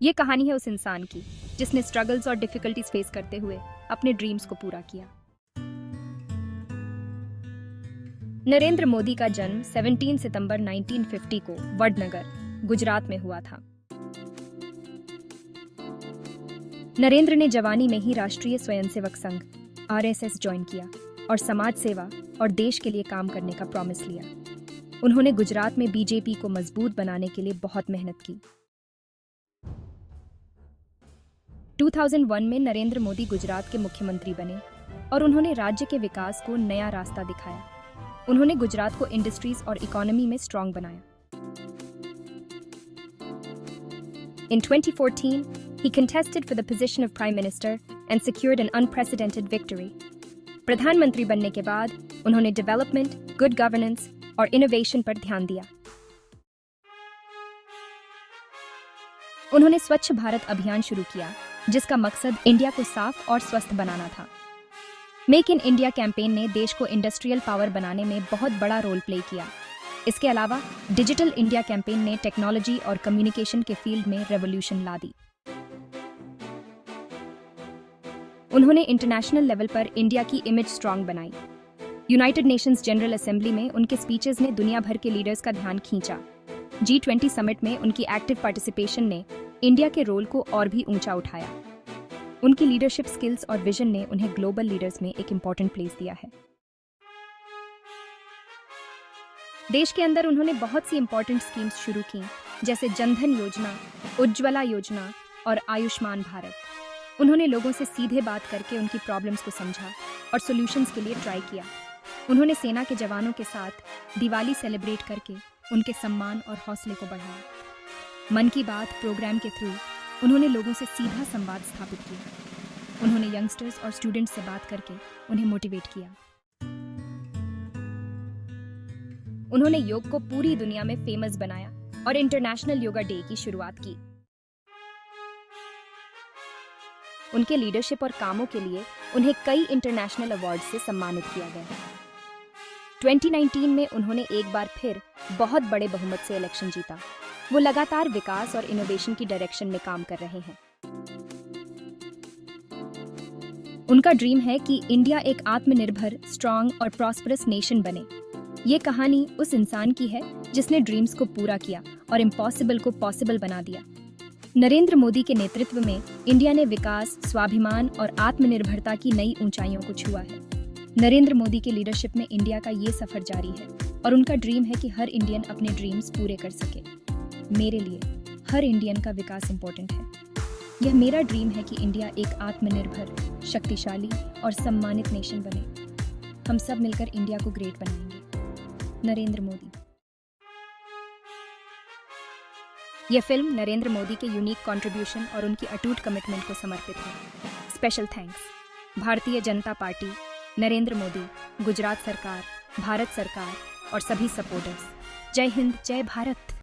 ये कहानी है उस इंसान की जिसने स्ट्रगल्स और डिफिकल्टीज फेस करते हुए अपने ड्रीम्स को पूरा किया। नरेंद्र मोदी का जन्म 17 सितंबर 1950 को वडनगर, गुजरात में हुआ था। नरेंद्र ने जवानी में ही राष्ट्रीय स्वयंसेवक संघ (आरएसएस) ज्वाइन किया और समाज सेवा और देश के लिए काम करने का प्रॉमिस लिया। उन्होंने गुजरात में बीजेपी को मजबूत बनाने के लिए बहुत मेहनत की। 2001 में नरेंद्र मोदी गुजरात के मुख्यमंत्री बने और उन्होंने राज्य के विकास को नया रास्ता दिखाया। उन्होंने गुजरात को इंडस्ट्रीज और इकोनॉमी में स्ट्रांग बनाया। In 2014, he contested for the position of Prime Minister and secured an unprecedented victory. प्रधानमंत्री बनने के बाद उन्होंने डेवलपमेंट, गुड गवर्नेंस और इनोवेशन पर ध्यान दिया। उन्होंने स्वच्छ भारत अभियान शुरू किया, जिसका मकसद इंडिया को साफ और स्वस्थ बनाना था। मेक इन इंडिया कैंपेन ने देश को इंडस्ट्रियल पावर बनाने में बहुत बड़ा रोल प्ले किया। इसके अलावा डिजिटल इंडिया कैंपेन ने टेक्नोलॉजी और कम्युनिकेशन के फील्ड में रेवोल्यूशन ला दी। उन्होंने इंटरनेशनल लेवल पर इंडिया की इमेज स्ट्रांग बनाई। यूनाइटेड नेशंस जनरल असेंबली में उनके स्पीचेस ने दुनिया भर के लीडर्स का ध्यान खींचा। G20 समिट में उनकी एक्टिव पार्टिसिपेशन ने इंडिया के रोल को और भी ऊंचा उठाया। उनकी लीडरशिप स्किल्स और विजन ने उन्हें ग्लोबल लीडर्स में एक इम्पॉर्टेंट प्लेस दिया है। देश के अंदर उन्होंने बहुत सी इम्पॉर्टेंट स्कीम्स शुरू की, जैसे जनधन योजना, उज्ज्वला योजना और आयुष्मान भारत। उन्होंने लोगों से सीधे बात करके उनकी प्रॉब्लम्स को समझा और सॉल्यूशंस के लिए ट्राई किया। उन्होंने सेना के जवानों के साथ दिवाली सेलिब्रेट करके उनके सम्मान और हौसले को बढ़ाया। मन की बात प्रोग्राम के थ्रू उन्होंने लोगों से सीधा संवाद स्थापित किया। उन्होंने यंगस्टर्स और स्टूडेंट्स से बात करके उन्हें मोटिवेट किया। उन्होंने योग को पूरी दुनिया में फेमस बनाया और इंटरनेशनल योगा डे की शुरुआत की। उनके लीडरशिप और कामों के लिए उन्हें कई इंटरनेशनल अवार्ड से सम्मानित किया गया। 2019 में उन्होंने एक बार फिर बहुत बड़े बहुमत से इलेक्शन जीता। वो लगातार विकास और इनोवेशन की डायरेक्शन में काम कर रहे हैं। उनका ड्रीम है कि इंडिया एक आत्मनिर्भर, स्ट्रांग और प्रॉस्परस नेशन बने। ये कहानी उस इंसान की है जिसने ड्रीम्स को पूरा किया और इम्पॉसिबल को पॉसिबल बना दिया। नरेंद्र मोदी के नेतृत्व में इंडिया ने विकास, स्वाभिमान और आत्मनिर्भरता की नई ऊंचाइयों को छुआ है। नरेंद्र मोदी के लीडरशिप में इंडिया का ये सफर जारी है और उनका ड्रीम है कि हर इंडियन अपने ड्रीम्स पूरे कर सके। मेरे लिए हर इंडियन का विकास इंपॉर्टेंट है। यह मेरा ड्रीम है कि इंडिया एक आत्मनिर्भर, शक्तिशाली और सम्मानित नेशन बने। हम सब मिलकर इंडिया को ग्रेट बनाएंगे। नरेंद्र मोदी। यह फिल्म नरेंद्र मोदी के यूनिक कंट्रीब्यूशन और उनकी अटूट कमिटमेंट को समर्पित है। Special thanks Bharatiya Janata party, Narendra Modi, Gujarat सरकार, भारत सरकार और सभी सपोर्टर्स। जय हिंद, जय भारत।